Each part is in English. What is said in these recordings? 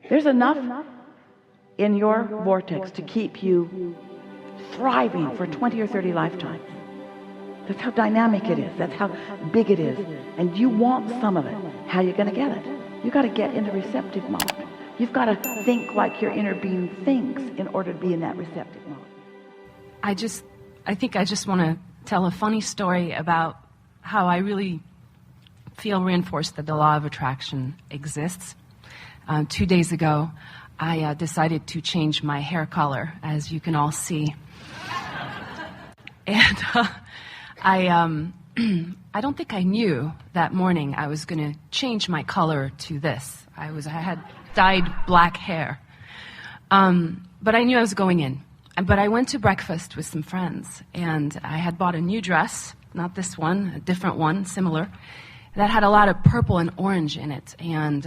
There's enough in your vortex to keep you thriving for 20 or 30 lifetimes. That's how dynamic it is. That's how big it is. And you want some of it. How are you going to get it? You got to get into receptive mode. You've got to think like your inner being thinks in order to be in that receptive mode. I think I just want to tell a funny story about how I really feel reinforced that the law of attraction exists. 2 days ago, I decided to change my hair color, as you can all see. And I don't think I knew that morning I was going to change my color to this. I had dyed black hair. But I knew I was going in. But I went to breakfast with some friends, and I had bought a new dress, not this one, a different one, similar, that had a lot of purple and orange in it. And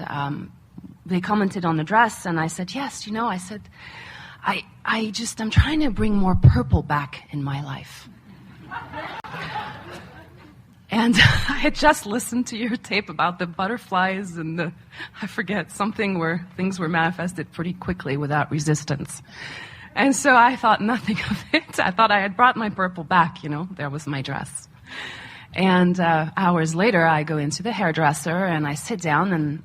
they commented on the dress, and I said, yes, I'm trying to bring more purple back in my life. And I had just listened to your tape about the butterflies and I forget, something where things were manifested pretty quickly without resistance. And so I thought nothing of it. I thought I had brought my purple back, there was my dress. And hours later, I go into the hairdresser and I sit down and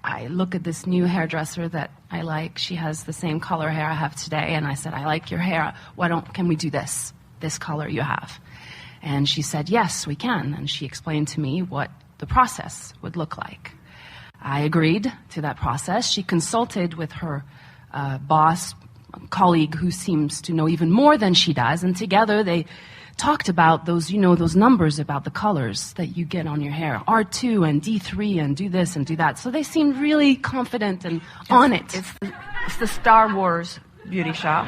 I look at this new hairdresser that I like. She has the same color hair I have today. And I said, I like your hair. Can we do this color you have? And she said, yes, we can. And she explained to me what the process would look like. I agreed to that process. She consulted with her boss, colleague who seems to know even more than she does. And together they talked about those numbers about the colors that you get on your hair, R2 and D3 and do this and do that. So they seemed really confident and on it. It's the Star Wars beauty shop.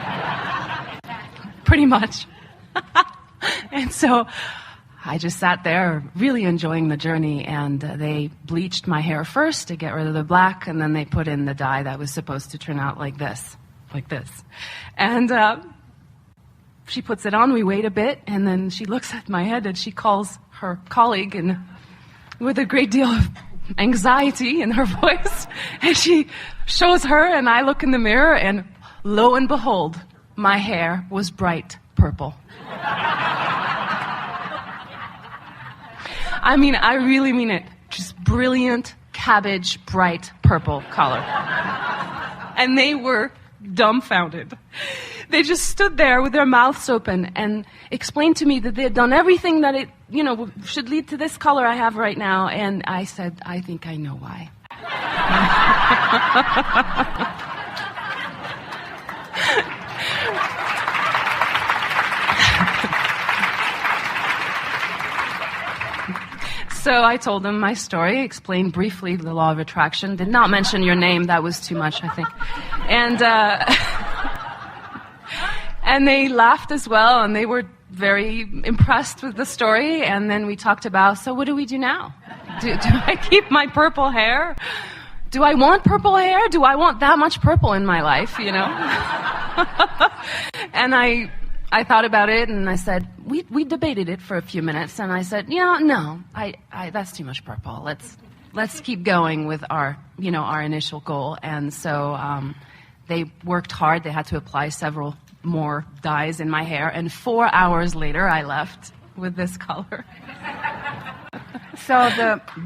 Pretty much. And so I just sat there really enjoying the journey, and they bleached my hair first to get rid of the black, and then they put in the dye that was supposed to turn out like this. And she puts it on, we wait a bit, and then she looks at my head and she calls her colleague, and with a great deal of anxiety in her voice, and she shows her, and I look in the mirror, and lo and behold, my hair was bright purple. I mean, I really mean it. Just brilliant, cabbage, bright purple color. And they were dumbfounded. They just stood there with their mouths open and explained to me that they had done everything that it, should lead to this color I have right now. And I said, I think I know why. So I told them my story, explained briefly the law of attraction, did not mention your name, that was too much, I think. And they laughed as well, and they were very impressed with the story. And then we talked about, so what do we do now? Do I keep my purple hair? Do I want purple hair? Do I want that much purple in my life, And I thought about it, and I said, we debated it for a few minutes, and I said, no, that's too much purple. Let's keep going with our initial goal. And so they worked hard. They had to apply several more dyes in my hair, and 4 hours later, I left with this color. So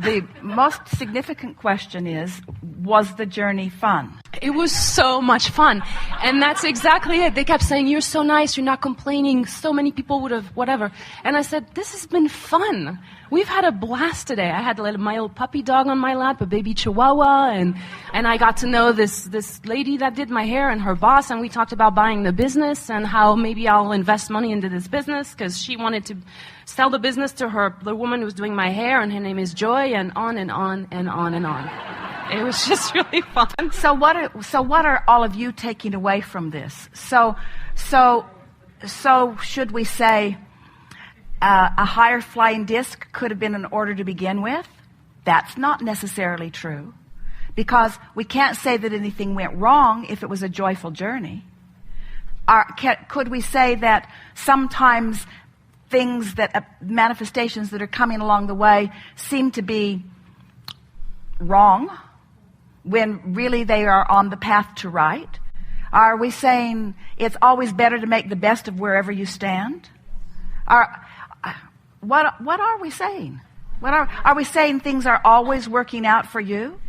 the most significant question is, was the journey fun? It was so much fun. And that's exactly it. They kept saying, you're so nice, you're not complaining, so many people would have, whatever. And I said, this has been fun. We've had a blast today. I had my little puppy dog on my lap, a baby chihuahua, and I got to know this lady that did my hair and her boss, and we talked about buying the business and how maybe I'll invest money into this business because she wanted to sell the business to the woman who was doing my hair, and her name is Joy, and on and on and on and on. It was just really fun. So what are all of you taking away from this? So should we say a higher flying disc could have been in order to begin with? That's not necessarily true, because we can't say that anything went wrong if it was a joyful journey. Could we say that sometimes things manifestations that are coming along the way seem to be wrong? when really they are on the path to right? Are we saying it's always better to make the best of wherever you stand? What are we saying? Are we saying things are always working out for you?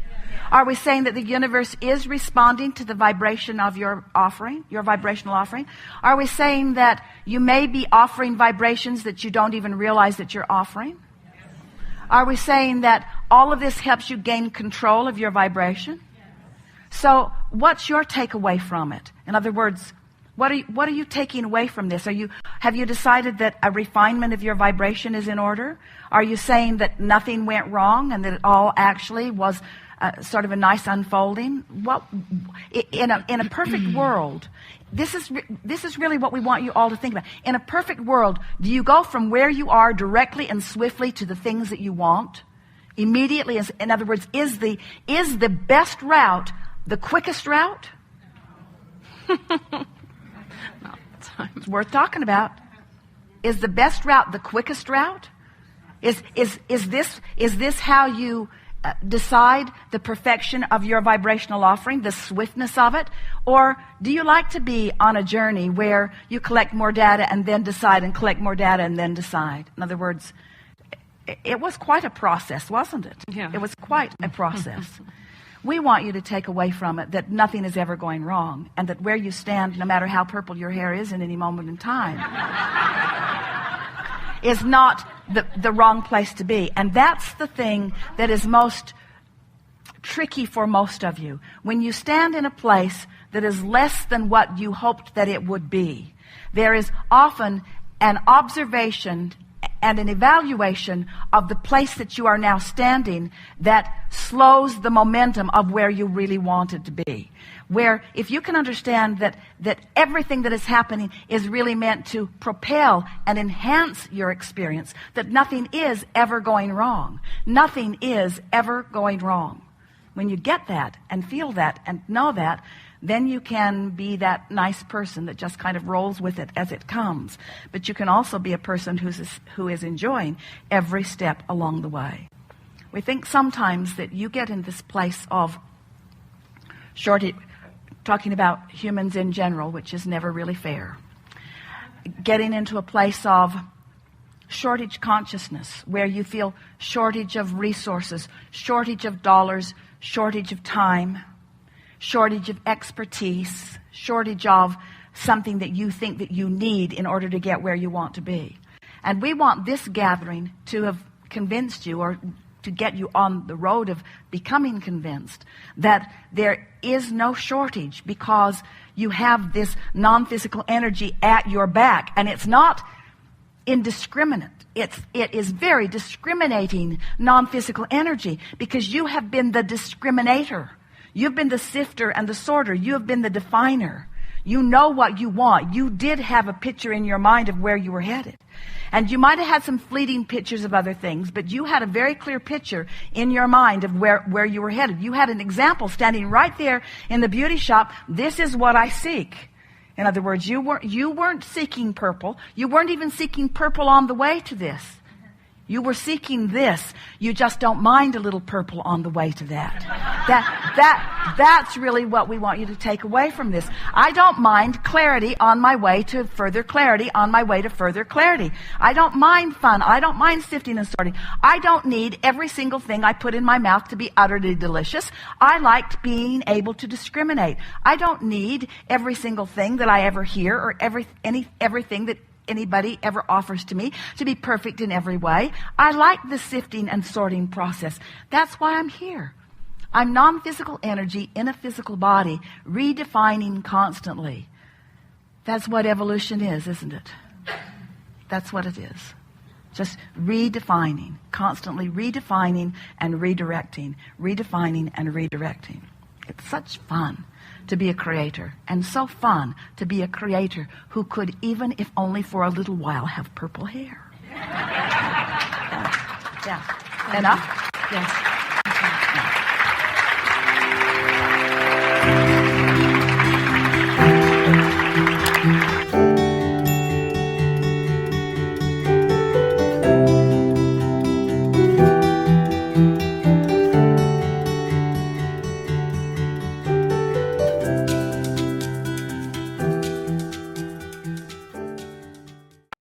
Are we saying that the universe is responding to the vibration of your offering, your vibrational offering? Are we saying that you may be offering vibrations that you don't even realize that you're offering? Are we saying that all of this helps you gain control of your vibration? So what's your takeaway from it? In other words, what are you taking away from this? Have you decided that a refinement of your vibration is in order? Are you saying that nothing went wrong and that it all actually was sort of a nice unfolding? Well, in a perfect world, this is really what we want you all to think about. In a perfect world, do you go from where you are directly and swiftly to the things that you want? Immediately, in other words, is the best route the quickest route? It's worth talking about. Is the best route the quickest route? Is this how you decide the perfection of your vibrational offering, the swiftness of it? Or do you like to be on a journey where you collect more data and then decide, and collect more data and then decide? In other words, it was quite a process, wasn't it? Yeah. It was quite a process. We want you to take away from it that nothing is ever going wrong, and that where you stand, no matter how purple your hair is in any moment in time, is not the wrong place to be. And that's the thing that is most tricky for most of you. When you stand in a place that is less than what you hoped that it would be, there is often an observation and an evaluation of the place that you are now standing that slows the momentum of where you really wanted to be. Where if you can understand that everything that is happening is really meant to propel and enhance your experience, that nothing is ever going wrong. Nothing is ever going wrong. When you get that and feel that and know that, then you can be that nice person that just kind of rolls with it as it comes. But you can also be a person who is enjoying every step along the way. We think sometimes that you get in this place of shortage, talking about humans in general, which is never really fair. Getting into a place of shortage consciousness, where you feel shortage of resources, shortage of dollars, shortage of time, shortage of expertise, shortage of something that you think that you need in order to get where you want to be. And we want this gathering to have convinced you, or to get you on the road of becoming convinced, that there is no shortage, because you have this non-physical energy at your back. And it's not indiscriminate. It is very discriminating non-physical energy, because you have been the discriminator. You've been the sifter and the sorter. You have been the definer. You know what you want. You did have a picture in your mind of where you were headed. And you might have had some fleeting pictures of other things, but you had a very clear picture in your mind of where you were headed. You had an example standing right there in the beauty shop. This is what I seek. In other words, you weren't seeking purple. You weren't even seeking purple on the way to this. You were seeking this. You just don't mind a little purple on the way to that. That's really what we want you to take away from this. I don't mind clarity on my way to further clarity, on my way to further clarity. I don't mind fun. I don't mind sifting and sorting. I don't need every single thing I put in my mouth to be utterly delicious. I liked being able to discriminate. I don't need every single thing that I ever hear, or everything that anybody ever offers to me to be perfect in every way. I like the sifting and sorting process. That's why I'm here. I'm non-physical energy in a physical body, redefining constantly. That's what evolution is, isn't it? That's what it is. Just redefining, constantly redefining and redirecting, redefining and redirecting. It's such fun to be a creator, and so fun to be a creator who could, even if only for a little while, have purple hair. Yeah. Enough? Yes. Yeah.